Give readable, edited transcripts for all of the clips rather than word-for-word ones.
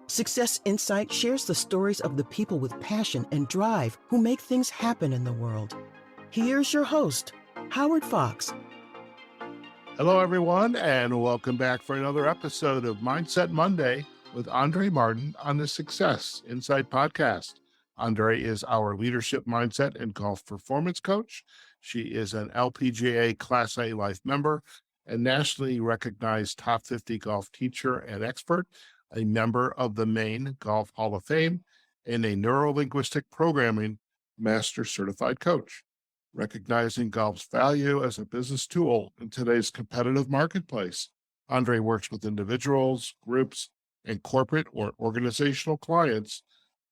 Success Insight shares the stories of the people with passion and drive who make things happen in the world. Here's your host, Howard Fox. Hello, everyone, and welcome back for another episode of Mindset Monday with Andree Martin on the Success Insight podcast. Andree is our leadership mindset and golf performance coach. She is an LPGA Class A life member, a nationally recognized top 50 golf teacher and expert, a member of the Maine Golf Hall of Fame, and a neuro-linguistic programming master certified coach. Recognizing golf's value as a business tool in today's competitive marketplace, Andree works with individuals, groups, and corporate or organizational clients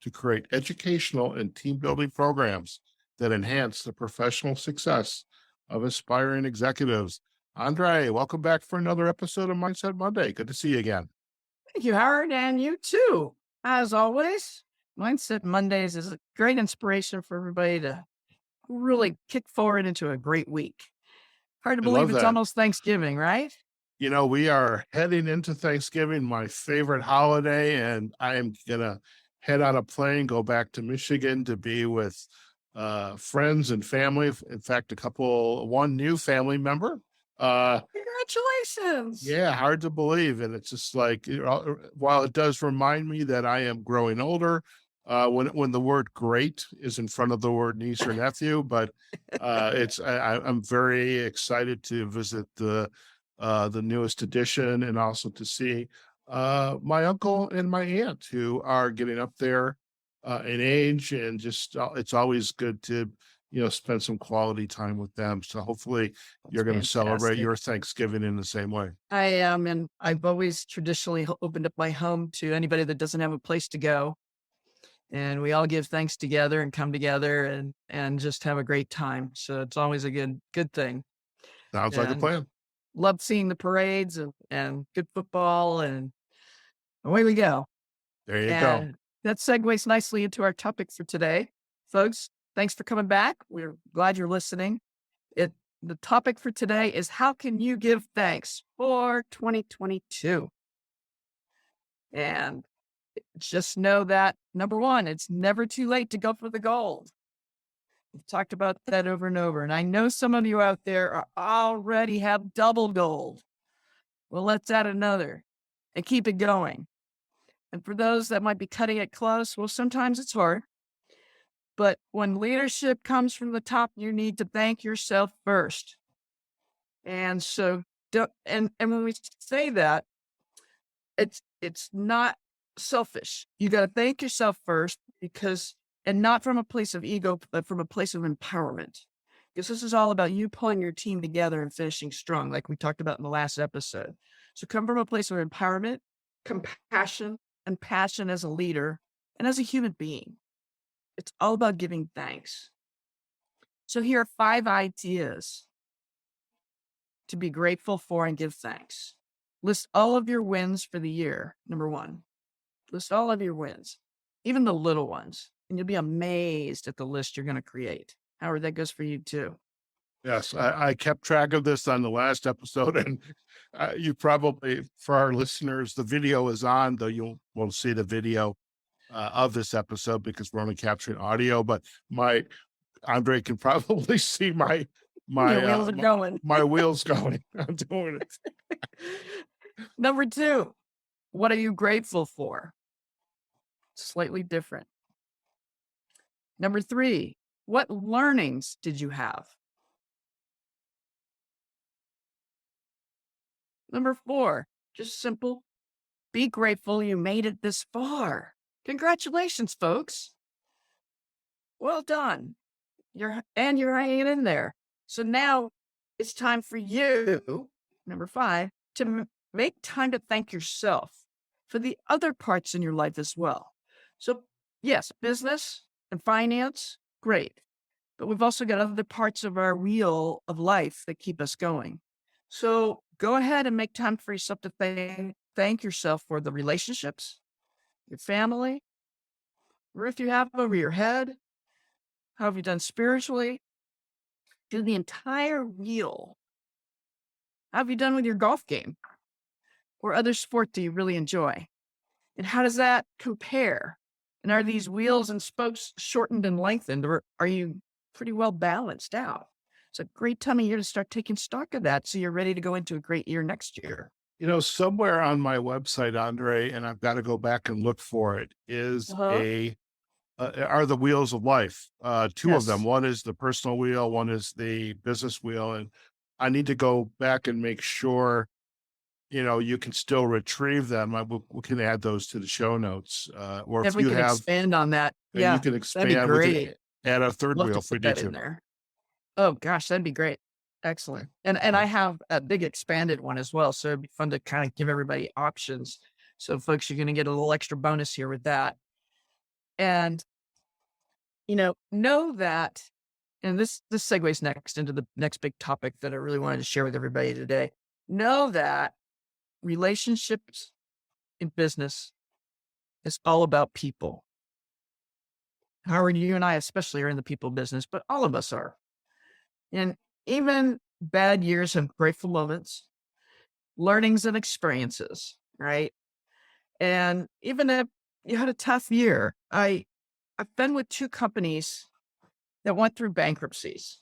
to create educational and team-building programs that enhance the professional success of aspiring executives. Andree, welcome back for another episode of Mindset Monday. Good to see you again. Thank you, Howard, and you too. As always, Mindset Mondays is a great inspiration for everybody to really kick forward into a great week. Hard to believe it's almost Thanksgiving, right? You know, we are heading into Thanksgiving, my favorite holiday, and I am going to head on a plane, go back to Michigan to be with friends and family. In fact, one new family member. Congratulations. Yeah, hard to believe. And it's just like, while it does remind me that I am growing older, when the word great is in front of the word niece or nephew, but I'm very excited to visit the newest edition and also to see my uncle and my aunt who are getting up there in age, and just it's always good to spend some quality time with them. So hopefully you're going to celebrate your Thanksgiving in the same way. I am, and I've always traditionally opened up my home to anybody that doesn't have a place to go. And we all give thanks together and come together and just have a great time. So it's always a good thing. Sounds like a plan. Love seeing the parades and good football, and away we go. There you go. That segues nicely into our topic for today. Folks, thanks for coming back. We're glad you're listening. The topic for today is how can you give thanks for 2022? And just know that, number one, it's never too late to go for the gold. We've talked about that over and over. And I know some of you out there already have double gold. Well, let's add another and keep it going. And for those that might be cutting it close, well, sometimes it's hard. But when leadership comes from the top, you need to thank yourself first. And so, and when we say that, it's not selfish. You got to thank yourself first, and not from a place of ego, but from a place of empowerment. Because this is all about you pulling your team together and finishing strong, like we talked about in the last episode. So come from a place of empowerment, compassion, and passion as a leader and as a human being. It's all about giving thanks. So here are 5 ideas to be grateful for and give thanks. List all of your wins for the year. Number 1, list all of your wins, even the little ones, and you'll be amazed at the list you're going to create. Howard, that goes for you too. Yes, I kept track of this on the last episode, and you probably, for our listeners, the video is on, though you won't see the video of this episode because we're only capturing audio, but Andree can probably see my wheels are going. My wheels going. I'm doing it. Number 2, what are you grateful for? Slightly different. Number 3, what learnings did you have? Number 4, just simple. Be grateful you made it this far. Congratulations, folks. Well done. You're hanging in there. So now it's time for you, number 5, to make time to thank yourself for the other parts in your life as well. So yes, business and finance, great. But we've also got other parts of our wheel of life that keep us going. So go ahead and make time for yourself to thank yourself for the relationships, your family, or if you have over your head, how have you done spiritually? Do the entire wheel. How have you done with your golf game? Or other sport do you really enjoy? And how does that compare? And are these wheels and spokes shortened and lengthened, or are you pretty well balanced out? It's a great time of year to start taking stock of that so you're ready to go into a great year next year. Somewhere on my website, Andre, and I've got to go back and look for it, is Uh-huh. are the wheels of life. Two of them. Yes. One is the personal wheel, one is the business wheel. And I need to go back and make sure, you can still retrieve them. We can add those to the show notes. Or If if we you can have, expand on that. you Yeah, can that'd be expand with it, great. add a third Love wheel to if we put need that in to. there. Oh gosh, that'd be great. Excellent. And I have a big expanded one as well. So it'd be fun to kind of give everybody options. So folks, you're going to get a little extra bonus here with that. And know that, and this segues next into the next big topic that I really wanted to share with everybody today. Know that relationships in business is all about people. Howard, you and I especially are in the people business, but all of us are. And even bad years have grateful moments, learnings and experiences, right? And even if you had a tough year, I've been with two companies that went through bankruptcies,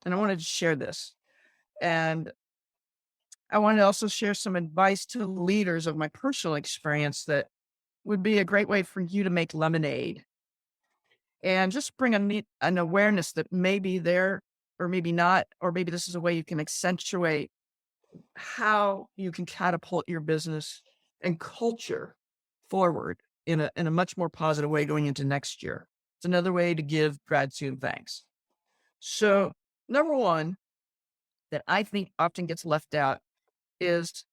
and I wanted to share this. And I wanted to also share some advice to leaders of my personal experience that would be a great way for you to make lemonade and just bring an awareness that maybe there or maybe not, or maybe this is a way you can accentuate how you can catapult your business and culture forward in a much more positive way going into next year. It's another way to give gratitude and thanks. So, number one that I think often gets left out is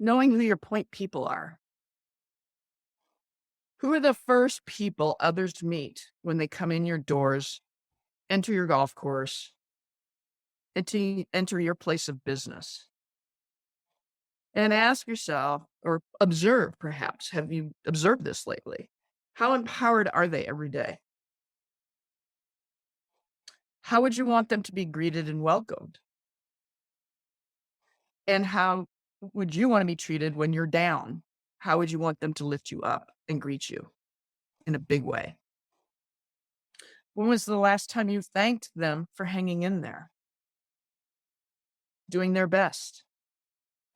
knowing who your point people are. Who are the first people others meet when they come in your doors, enter your golf course, and to enter your place of business? And ask yourself or observe, perhaps, have you observed this lately? How empowered are they every day? How would you want them to be greeted and welcomed? And how would you want to be treated when you're down? How would you want them to lift you up and greet you in a big way? When was the last time you thanked them for hanging in there, doing their best?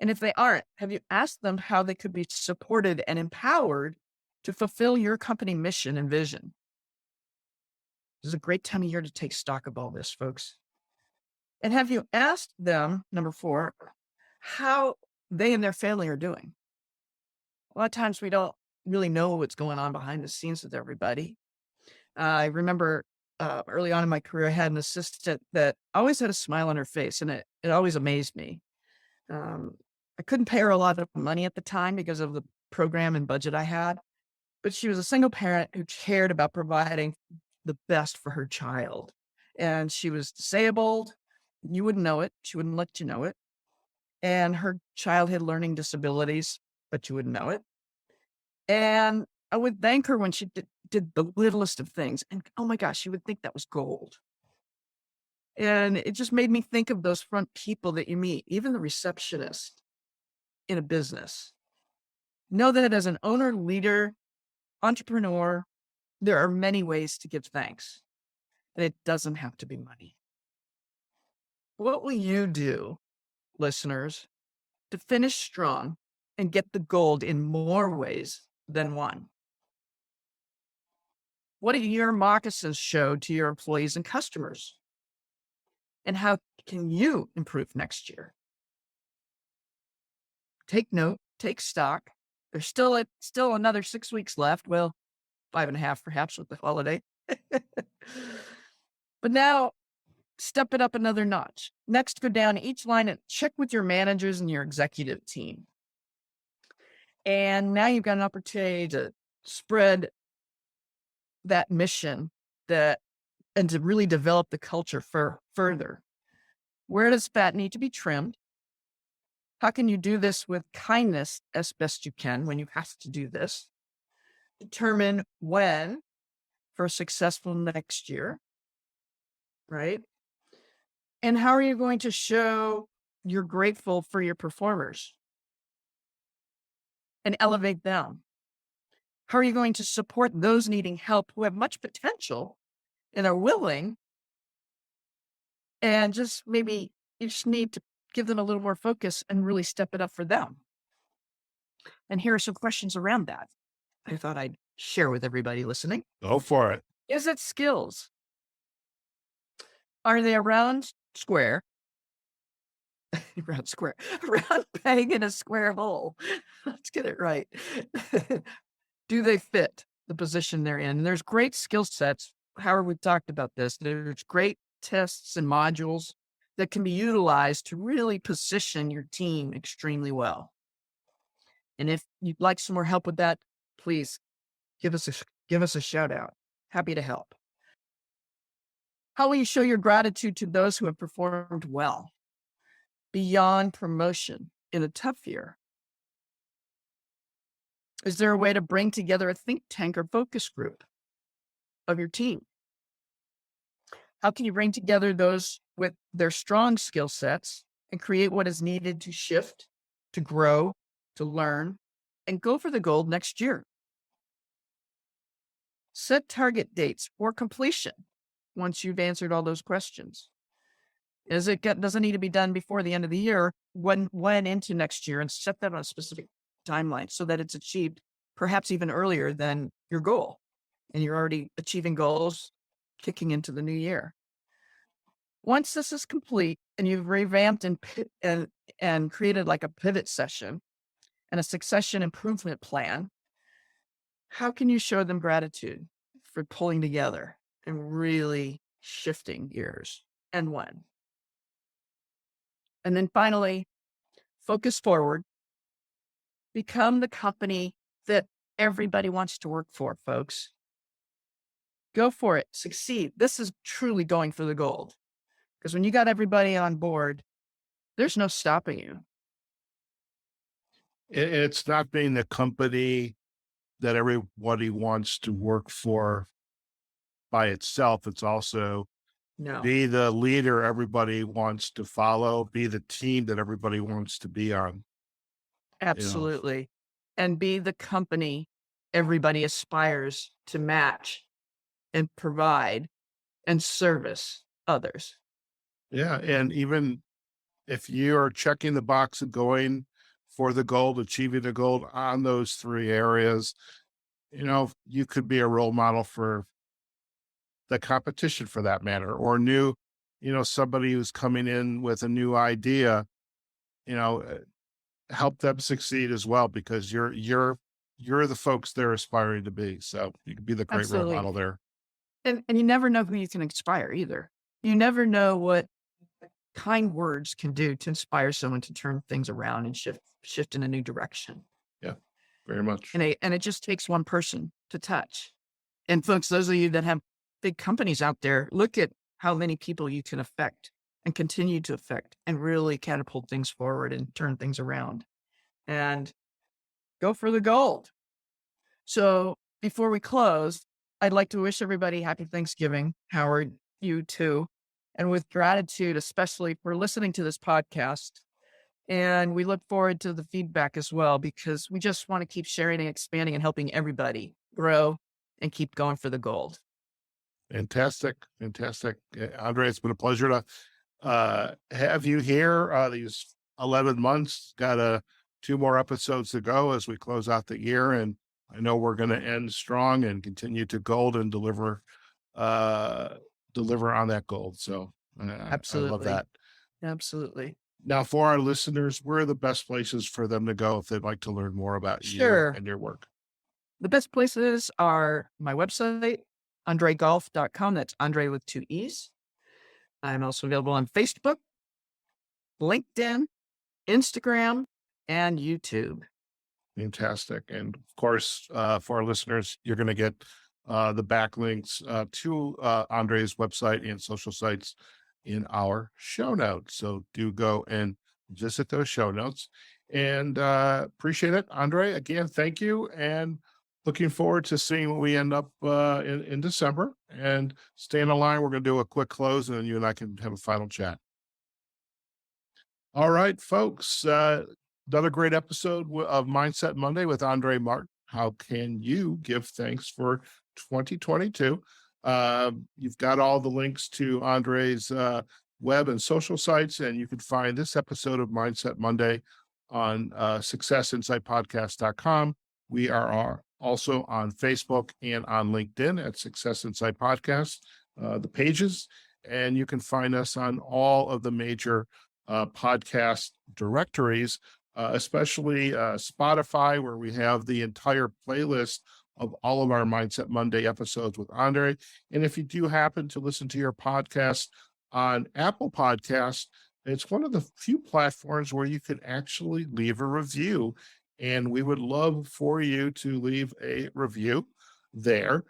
And if they aren't, have you asked them how they could be supported and empowered to fulfill your company mission and vision? This is a great time of year to take stock of all this, folks. And have you asked them, number four, how they and their family are doing? A lot of times we don't really know what's going on behind the scenes with everybody. I remember early on in my career, I had an assistant that always had a smile on her face, and it always amazed me. Um, I couldn't pay her a lot of money at the time because of the program and budget I had, but she was a single parent who cared about providing the best for her child. And she was disabled. You wouldn't know it. She wouldn't let you know it. And her child had learning disabilities, but you wouldn't know it. And I would thank her when she did the littlest of things. And oh my gosh, you would think that was gold. And it just made me think of those front people that you meet, even the receptionist in a business. Know that as an owner, leader, entrepreneur, there are many ways to give thanks, and it doesn't have to be money. What will you do, listeners, to finish strong and get the gold in more ways than one? What do your moccasins show to your employees and customers? And how can you improve next year? Take note, take stock. There's still another 6 weeks left. Well, 5.5 perhaps with the holiday. But now step it up another notch. Next, go down each line and check with your managers and your executive team. And now you've got an opportunity to spread that mission and to really develop the culture further. Where does fat need to be trimmed? How can you do this with kindness as best you can when you have to do this? Determine when for a successful next year, right? And how are you going to show you're grateful for your performers and elevate them? How are you going to support those needing help who have much potential and are willing, and just maybe you just need to give them a little more focus and really step it up for them? And here are some questions around that I thought I'd share with everybody listening. Go for it. Is it skills? Are they around square? Round square, round peg in a square hole. Let's get it right. Do they fit the position they're in? And there's great skill sets. Howard, we've talked about this. There's great tests and modules that can be utilized to really position your team extremely well. And if you'd like some more help with that, please give us a shout out. Happy to help. How will you show your gratitude to those who have performed well beyond promotion in a tough year? Is there a way to bring together a think tank or focus group of your team? How can you bring together those with their strong skill sets and create what is needed to shift, to grow, to learn, and go for the gold next year? Set target dates for completion once you've answered all those questions. Does it need to be done before the end of the year, when into next year, and set that on a specific timeline so that it's achieved perhaps even earlier than your goal, and you're already achieving goals kicking into the new year. Once this is complete and you've revamped and created like a pivot session and a succession improvement plan, how can you show them gratitude for pulling together and really shifting gears, and when? And then finally, focus forward. Become the company that everybody wants to work for, folks. Go for it. Succeed. This is truly going for the gold. Because when you got everybody on board, there's no stopping you. It's not being the company that everybody wants to work for by itself. It's also be the leader everybody wants to follow, be the team that everybody wants to be on. Absolutely. And be the company everybody aspires to match and provide and service others. Yeah. And even if you're checking the box and going for the gold, achieving the gold on those three areas, you could be a role model for the competition for that matter, or somebody who's coming in with a new idea, help them succeed as well, because you're the folks they're aspiring to be. So you can be the great Absolutely. role model there. And you never know who you can inspire either. You never know what kind words can do to inspire someone to turn things around and shift in a new direction. Yeah, very much. And it just takes one person to touch. And folks, those of you that have big companies out there, look at how many people you can affect and continue to affect and really catapult things forward and turn things around and go for the gold. So before we close, I'd like to wish everybody happy Thanksgiving. Howard, you too. And with gratitude, especially for listening to this podcast. And we look forward to the feedback as well, because we just want to keep sharing and expanding and helping everybody grow and keep going for the gold. Fantastic. Andree, it's been a pleasure to have you here these 11 months. Got 2 more episodes to go as we close out the year. And I know we're going to end strong and continue to gold and deliver on that gold. So Absolutely. I love that. Absolutely. Now, for our listeners, where are the best places for them to go if they'd like to learn more about you and your work? The best places are my website, andreegolf.com. That's Andree with 2 E's. I'm also available on Facebook, LinkedIn, Instagram, and YouTube. Fantastic. And of course, for our listeners, you're going to get the backlinks to Andree's website and social sites in our show notes. So do go and visit those show notes, and appreciate it. Andree, again, thank you. And looking forward to seeing what we end up in December. And stay on the line. We're going to do a quick close, and then you and I can have a final chat. All right, folks. Another great episode of Mindset Monday with Andree Martin. how can you give thanks for 2022? You've got all the links to Andree's web and social sites, and you can find this episode of Mindset Monday on successinsightpodcast.com. We are also on Facebook and on LinkedIn at Success Insight Podcast, the pages, and you can find us on all of the major podcast directories, especially Spotify, where we have the entire playlist of all of our Mindset Monday episodes with Andree. And if you do happen to listen to your podcast on Apple Podcasts, it's one of the few platforms where you can actually leave a review. And we would love for you to leave a review there.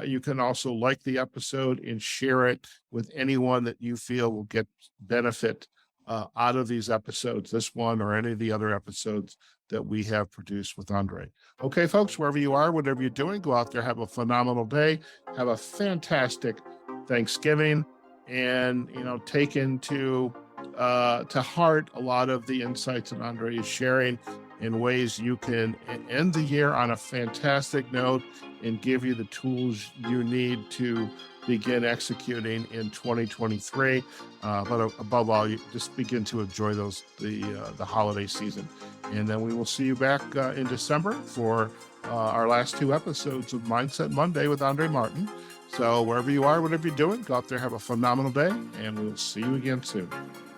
You can also like the episode and share it with anyone that you feel will get benefit out of these episodes, this one or any of the other episodes that we have produced with Andree. Okay, folks, wherever you are, whatever you're doing, go out there, have a phenomenal day, have a fantastic Thanksgiving, and, take into to heart a lot of the insights that Andree is sharing in ways you can end the year on a fantastic note and give you the tools you need to begin executing in 2023. But above all, you just begin to enjoy the holiday season. And then we will see you back in December for our last two episodes of Mindset Monday with Andree Martin. So wherever you are, whatever you're doing, go out there, have a phenomenal day, and we'll see you again soon.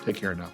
Take care now.